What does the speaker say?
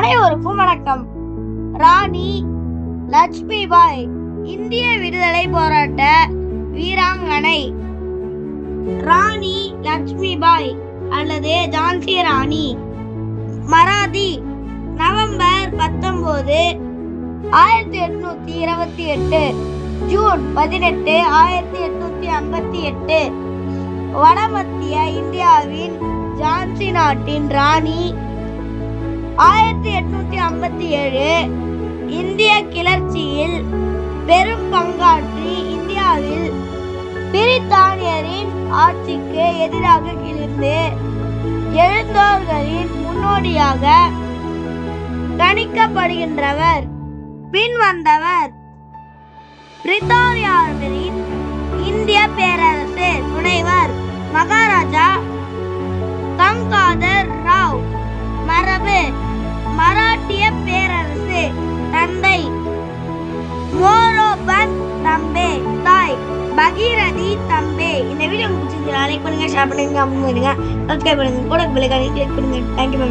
அனைவருக்கும் வணக்கம். ராணி லட்சுமிபாய் இந்திய விடுதலை போராட்ட வீராங்கனை. ராணி லட்சுமிபாய் அல்லது ஜான்சி ராணி. மராதி November 19, 1828, June 18, 1858. வடமத்திய இந்தியாவின் ஜான்சி நாட்டின் ராணி. 1857 இந்திய கிளர்ச்சியில் பெரும் பங்காற்றி இந்தியாவில் பிரித்தானியரின் ஆட்சிக்கு எதிராக கிளர்ந்து எழுந்தோர்களின் முன்னோடியாக கணிக்கப்படுகின்றவர். பின் வந்தவர் பிரித்தானியரின் இந்திய பேரரசு முனைவர் மகாராஜா கங்காதர் ராவ். மரபு மராட்டிய பேரரசு. தந்தை மோரோபன் தம்பே. தாய் பகீரதி தம்பே. இந்த வீடியோ உங்களுக்கு பிடிச்சிருந்தா லைக் பண்ணுங்க, ஷேர் பண்ணுங்க, கமெண்ட் பண்ணுங்க, சப்ஸ்கிரைப் பண்ணுங்க, கூட பெல் ஐகானை கிளிக் பண்ணுங்க. தேங்க்யூ.